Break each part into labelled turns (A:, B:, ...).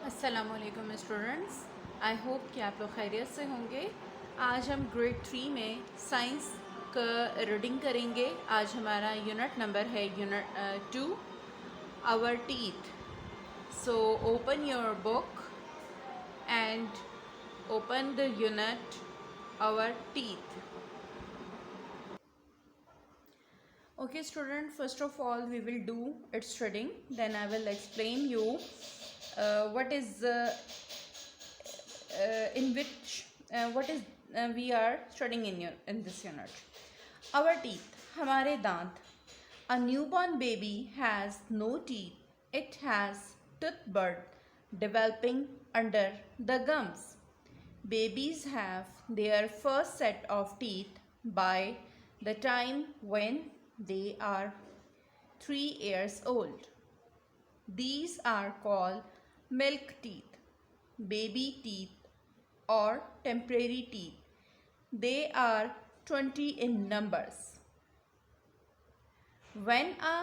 A: अस्सलामुअलैकुम students, I hope कि आप लोग खैरियत से होंगे। आज हम ग्रेड 3 में साइंस का रीडिंग करेंगे। आज हमारा यूनिट नंबर है unit 2, our teeth. So open your book and open the unit our teeth. Okay student, first of all we will do its reading, then I will explain you what is in which what is we are studying in this unit. Our teeth, हमारे दांत. A newborn baby has no teeth. It has tooth bud developing under the gums. Babies have their first set of teeth by the time when they are 3 years old. These are called milk teeth, baby teeth, or temporary teeth. They are 20 in numbers. When a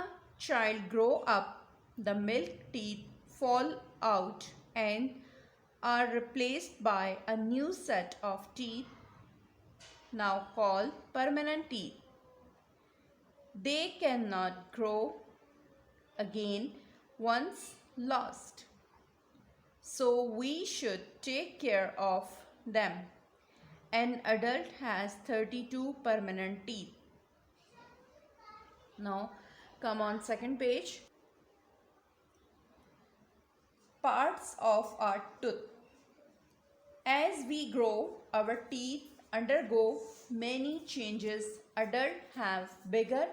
A: child grows up, the milk teeth fall out and are replaced by a new set of teeth, now called permanent teeth. They cannot grow again once lost. So we should take care of them. An adult has 32 permanent teeth. Now come on second page. Parts of our tooth. As we grow, our teeth undergo many changes. Adults have bigger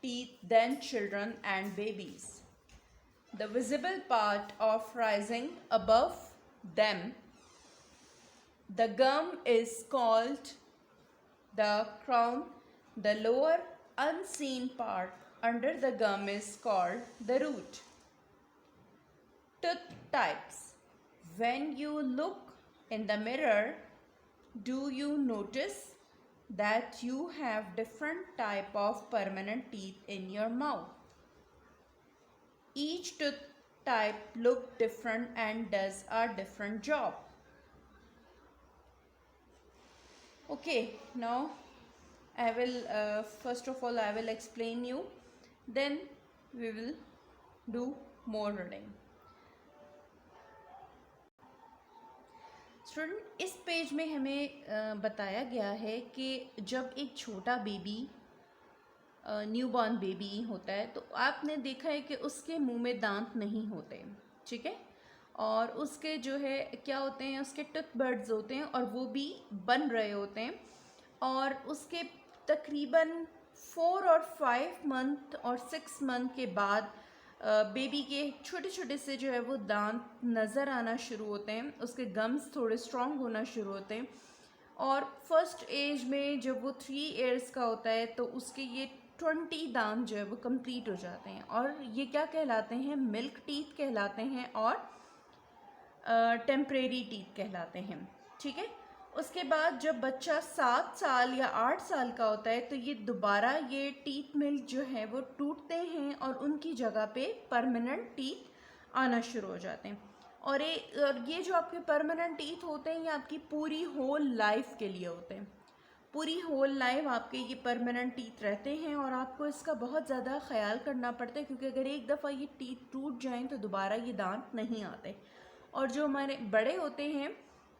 A: teeth than children and babies. The visible part of rising above them, the gum, is called the crown. The lower unseen part under the gum is called the root. Tooth types. When you look in the mirror, do you notice that you have different type of permanent teeth in your mouth? Each tooth type look different and does a different job. Okay, now I will first of all I will explain you, then we will do more reading. Student, इस page में हमें बताया गया है कि जब एक छोटा बेबी न्यूबॉर्न बेबी होता है तो आपने देखा है कि उसके मुंह में दांत नहीं होते, ठीक है, और उसके जो है क्या होते हैं, उसके टूथ बर्ड्स होते हैं और वो भी बन रहे होते हैं, और उसके तकरीबन 4 और 5 मंथ और 6 मंथ के बाद बेबी के छोटे छोटे से जो है वो दांत नज़र आना शुरू होते हैं, उसके गम्स थोड़े स्ट्रॉन्ग होना शुरू होते हैं, और फर्स्ट एज में जब वो 3 ईयर्स का होता है तो उसके ये 20 दांत जो है वो कंप्लीट हो जाते हैं, और ये क्या कहलाते हैं, मिल्क टीथ कहलाते हैं और टेम्परेरी टीथ कहलाते हैं, ठीक है। उसके बाद जब बच्चा 7 साल या 8 साल का होता है तो ये दोबारा ये टीथ मिल्क जो है वो टूटते हैं और उनकी जगह पे परमानेंट टीथ आना शुरू हो जाते हैं, और ये जो आपके परमानेंट टीथ होते हैं ये आपकी पूरी होल लाइफ के लिए होते हैं। पूरी होल लाइफ आपके ये परमानेंट टीथ रहते हैं और आपको इसका बहुत ज़्यादा ख्याल करना पड़ता है, क्योंकि अगर एक दफ़ा ये टीथ टूट जाएं तो दोबारा ये दांत नहीं आते। और जो हमारे बड़े होते हैं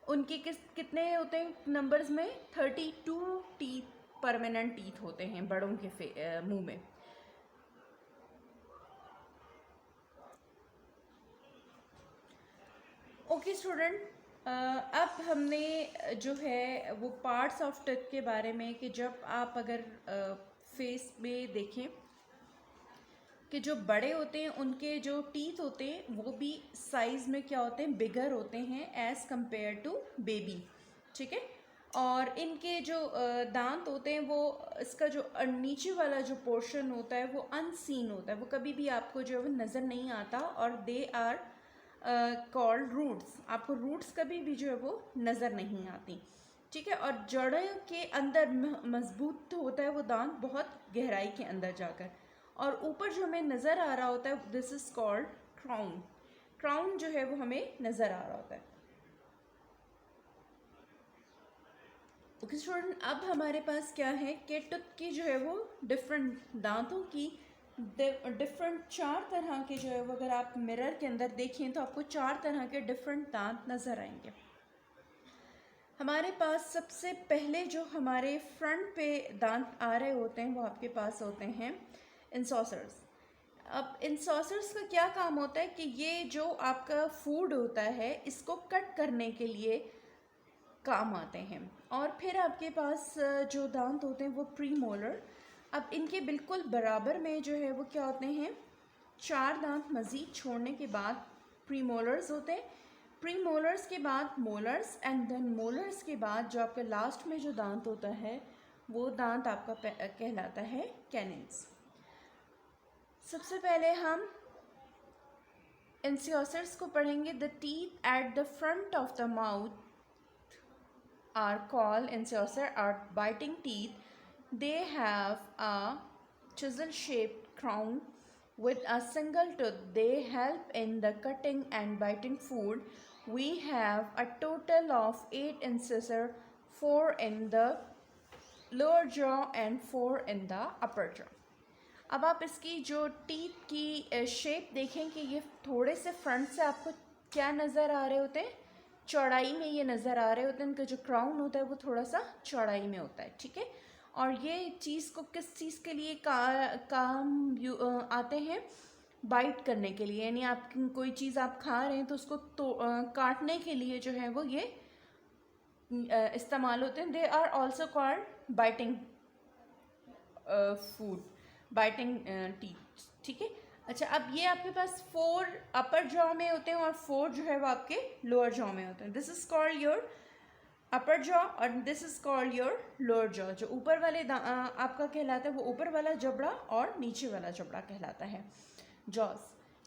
A: उनके कितने होते हैं नंबर्स में, 32 टीथ, परमानेंट टीथ होते हैं बड़ों के मुंह में। ओके स्टूडेंट, अब हमने जो है वो पार्ट्स ऑफ टीथ के बारे में, कि जब आप अगर फेस में देखें कि जो बड़े होते हैं उनके जो टीथ होते हैं वो भी साइज़ में क्या होते हैं, बिगर होते हैं एज़ कंपेयर टू बेबी, ठीक है। और इनके जो दांत होते हैं वो, इसका जो नीचे वाला जो पोर्शन होता है वो अनसीन होता है, वो कभी भी आपको जो है वो नज़र नहीं आता, और दे आर कॉल्ड रूट्स। आपको रूट्स कभी भी जो है वो नज़र नहीं आती, ठीक है। और जड़ों के अंदर मजबूत होता है वो दांत, बहुत गहराई के अंदर जाकर, और ऊपर जो हमें नज़र आ रहा होता है this is called crown. Crown जो है वो हमें नज़र आ रहा होता है। ओके स्टूडेंट, अब हमारे पास क्या है कि टूथ की जो है वो डिफरेंट दांतों की डिफरेंट 4 तरह के जो है वो, अगर आप मिरर के अंदर देखें तो आपको 4 तरह के डिफरेंट दांत नज़र आएंगे। हमारे पास सबसे पहले जो हमारे फ्रंट पे दांत आ रहे होते हैं वो आपके पास होते हैं इंसॉसर्स। अब इंसॉसर्स का क्या काम होता है कि ये जो आपका फूड होता है इसको कट करने के लिए काम आते हैं। और फिर आपके पास जो दांत होते हैं वो प्रीमोलर। अब इनके बिल्कुल बराबर में जो है वो क्या होते हैं, 4 दांत मज़ीद छोड़ने के बाद प्रीमोलर्स होते हैं। प्रीमोलर्स के बाद मोलर्स एंड देन मोलर्स के बाद जो आपका लास्ट में जो दांत होता है वो दांत आपका कहलाता है कैनिन्स। सबसे पहले हम इंसियोसर्स को पढ़ेंगे। The teeth at the front of the mouth are called incisor are biting teeth. They have a chisel-shaped crown with a single tooth. They help in the cutting and biting food. We have a total of 8 incisors, 4 in the lower jaw and 4 in the upper jaw. अब आप इसकी जो teeth की shape देखें कि ये थोड़े से फ्रंट से आपको क्या नज़र आ रहे होते हैं, चौड़ाई में ये नज़र आ रहे होते हैं। इनका जो क्राउन होता है वो थोड़ा सा चौड़ाई में होता है, ठीक है। और ये चीज़ को किस चीज़ के लिए काम आते हैं, बाइट करने के लिए। यानी आप कोई चीज़ आप खा रहे हैं तो उसको काटने के लिए जो है वो ये इस्तेमाल होते हैं। They are also called biting food, biting teeth, ठीक है। अच्छा, अब ये आपके पास 4 अपर जॉ में होते हैं और 4 जो है वो आपके लोअर जॉ में होते हैं। This is called your upper jaw और this is called your lower jaw. जो ऊपर वाले आपका कहलाता है वो ऊपर वाला जबड़ा और नीचे वाला जबड़ा कहलाता है jaws.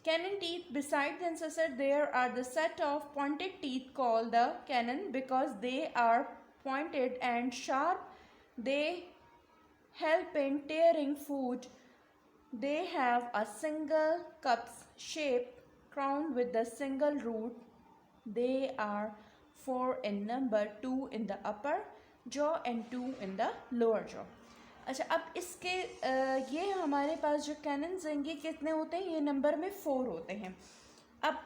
A: Canine teeth beside the incisor there are the set of pointed teeth called the canine because they are pointed and sharp. They help in tearing food. They have a single cup's shape crown with a single root. They are 4 in number, 2 in the upper jaw and 2 in the lower jaw. अच्छा, अब इसके ये हमारे पास जो cannons हैं ये कितने होते हैं, ये नंबर में 4 होते हैं। अब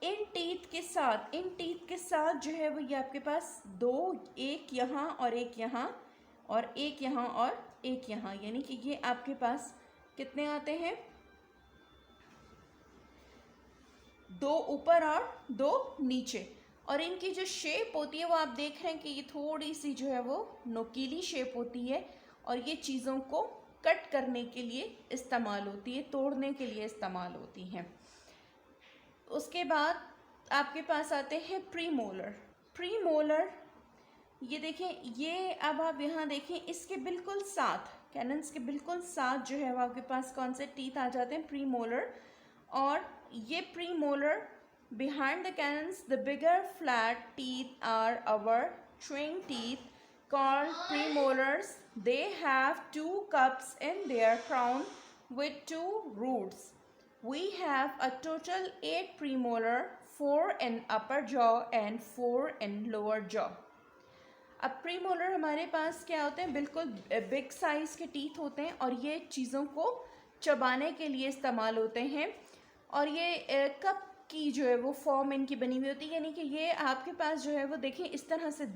A: इन टीथ के साथ जो है वो ये आपके पास 2, एक यहाँ और एक यहाँ और एक यहाँ और एक यहाँ, यानी कि ये आपके पास कितने आते हैं, 2 ऊपर और 2 नीचे। और इनकी जो शेप होती है वो आप देख रहे हैं कि ये थोड़ी सी जो है वो नोकीली शेप होती है और ये चीज़ों को कट करने के लिए इस्तेमाल होती है, तोड़ने के लिए इस्तेमाल होती हैं। उसके बाद आपके पास आते हैं प्रीमोलर। ये देखें, ये अब आप यहाँ देखें इसके बिल्कुल साथ, कैनन्स के बिल्कुल साथ जो है वो आपके पास कौन से टीथ आ जाते हैं, प्रीमोलर। और ये premolar behind the canines the bigger flat teeth are our chewing teeth called premolars. They have 2 cups in their crown with 2 roots. We have a total 8 premolar, 4 in upper jaw and 4 in lower jaw. अब premolar हमारे पास क्या होते हैं, बिल्कुल big size के teeth होते हैं और ये चीज़ों को चबाने के लिए इस्तेमाल होते हैं। और ये कप की जो है वो फॉर्म इनकी बनी हुई होती है, यानी कि ये आपके पास जो है वो देखें इस तरह से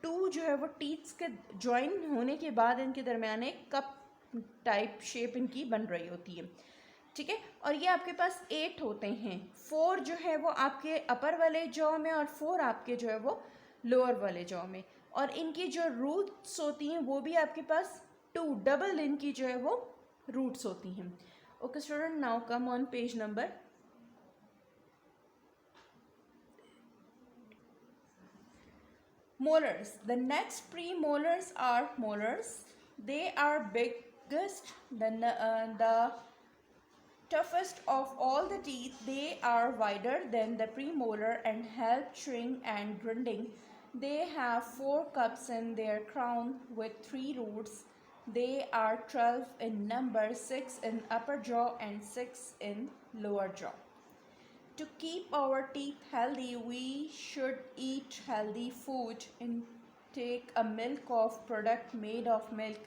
A: 2 जो है वो टीथ्स के जॉइन होने के बाद इनके दरमियान एक कप टाइप शेप इनकी बन रही होती है, ठीक है। और ये आपके पास 8 होते हैं, 4 जो है वो आपके अपर वाले जॉ में और 4 आपके जो है वो लोअर वाले जॉ में। और इनकी जो रूट्स होती हैं वो भी आपके पास 2 डबल इनकी जो है वो रूट्स होती हैं। Okay student, now come on page number molars. The next premolars are molars. They are biggest, the toughest of all the teeth. They are wider than the premolar and help chewing and grinding. They have 4 cups in their crown with 3 roots. They are 12 in number, 6 in upper jaw and 6 in lower jaw. To keep our teeth healthy, we should eat healthy food. Intake a milk of product made of milk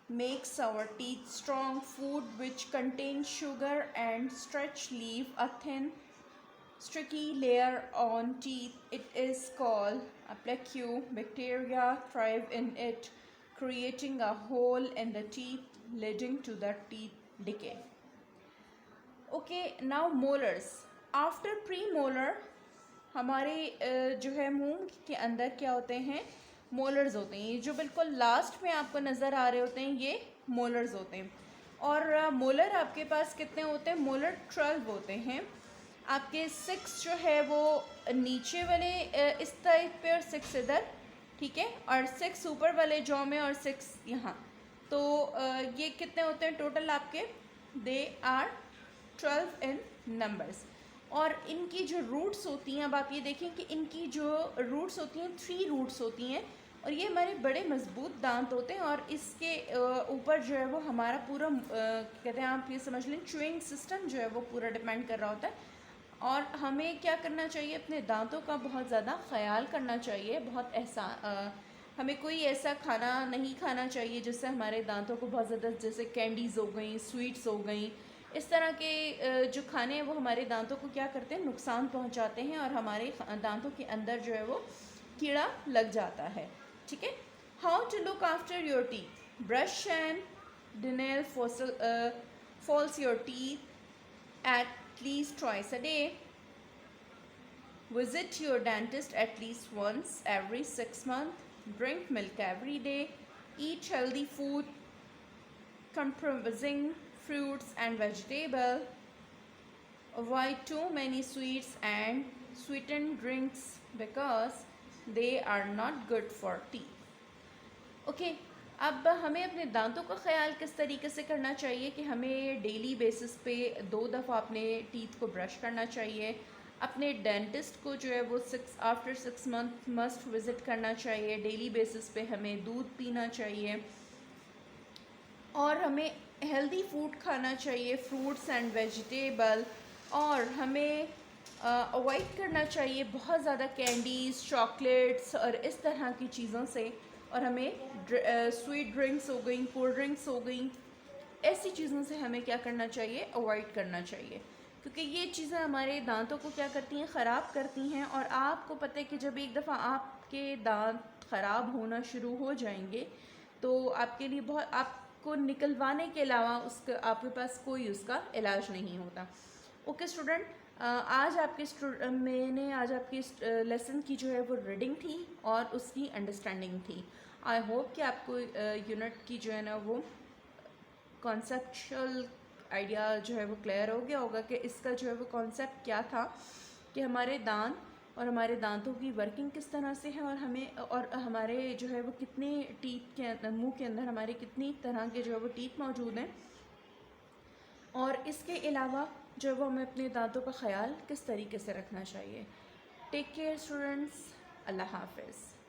A: makes our teeth strong. Food which contains sugar and starch leave a thin sticky layer on teeth. It is called a plaque. Bacteria thrive in it, creating a hole in the teeth, leading to the teeth decay. Okay now molars after pre molar हमारे जो है मुंह के अंदर क्या होते हैं, molars होते हैं। ये जो बिल्कुल लास्ट में आपको नज़र आ रहे होते हैं ये मोलर्स होते हैं। और मोलर आपके पास कितने होते हैं, मोलर 12 होते हैं। आपके 6 जो है वो नीचे वाले इस टाइप पे और 6 इधर, ठीक है, और 6 ऊपर वाले जॉ में और 6 यहाँ। तो ये कितने होते हैं टोटल आपके, दे आर 12 इन नंबर्स। और इनकी जो रूट्स होती हैं, अब आप ये देखें कि इनकी जो रूट्स होती हैं 3 रूट्स होती हैं, और ये हमारे बड़े मजबूत दांत होते हैं। और इसके ऊपर जो है वो हमारा पूरा कहते हैं, आप ये समझ लें च्यूइंग सिस्टम जो है वो पूरा डिपेंड कर रहा होता है। और हमें क्या करना चाहिए, अपने दांतों का बहुत ज़्यादा ख्याल करना चाहिए। हमें कोई ऐसा खाना नहीं खाना चाहिए जिससे हमारे दांतों को बहुत ज़्यादा, जैसे कैंडीज़ हो गई, स्वीट्स हो गई, इस तरह के जो खाने हैं वो हमारे दांतों को क्या करते हैं, नुकसान पहुंचाते हैं, और हमारे दांतों के अंदर जो है वो कीड़ा लग जाता है। ठीक है। How to look after your teeth, brush and dental floss your teeth at least twice a day. Visit your dentist at least once every 6 months. Drink milk every day. Eat healthy food comprising fruits and vegetables. Avoid too many sweets and sweetened drinks because they are not good for teeth. Okay. अब हमें अपने दांतों का ख्याल किस तरीके से करना चाहिए कि हमें डेली बेसिस पे 2 दफ़ा अपने टीथ को ब्रश करना चाहिए। अपने डेंटिस्ट को जो है वो आफ्टर 6 मंथ मस्ट विज़िट करना चाहिए। डेली बेसिस पे हमें दूध पीना चाहिए, और हमें हेल्दी फूड खाना चाहिए, फ्रूट्स एंड वेजिटेबल। और हमें अवॉइड करना चाहिए बहुत ज़्यादा कैंडीज़, चॉकलेट्स और इस तरह की चीज़ों से। और हमें स्वीट ड्रिंक्स हो गई, कोल्ड ड्रिंक्स हो गई, ऐसी चीज़ों से हमें क्या करना चाहिए, अवॉइड करना चाहिए, क्योंकि ये चीज़ें हमारे दांतों को क्या करती हैं, ख़राब करती हैं। और आपको पता है कि जब एक दफ़ा आपके दांत ख़राब होना शुरू हो जाएंगे तो आपके लिए बहुत, आपको निकलवाने के अलावा उसका आपके पास कोई उसका इलाज नहीं होता। ओके स्टूडेंट, आज मैंने आज आपकी लेसन की जो है वो रीडिंग थी और उसकी अंडरस्टैंडिंग थी। आई होप कि आपको यूनिट की जो है ना वो कॉन्सेप्चुअल आइडिया जो है वो क्लियर हो गया होगा कि इसका जो है वो कॉन्सेप्ट क्या था, कि हमारे दांत और हमारे दांतों की वर्किंग किस तरह से है, और हमारे जो है वो कितने टीथ के मुंह के अंदर हमारे कितनी तरह के जो है वो टीथ मौजूद हैं, और इसके अलावा जो है वो हमें अपने दांतों का ख्याल किस तरीके से रखना चाहिए। टेक केयर स्टूडेंट्स, अल्लाह हाफिज़।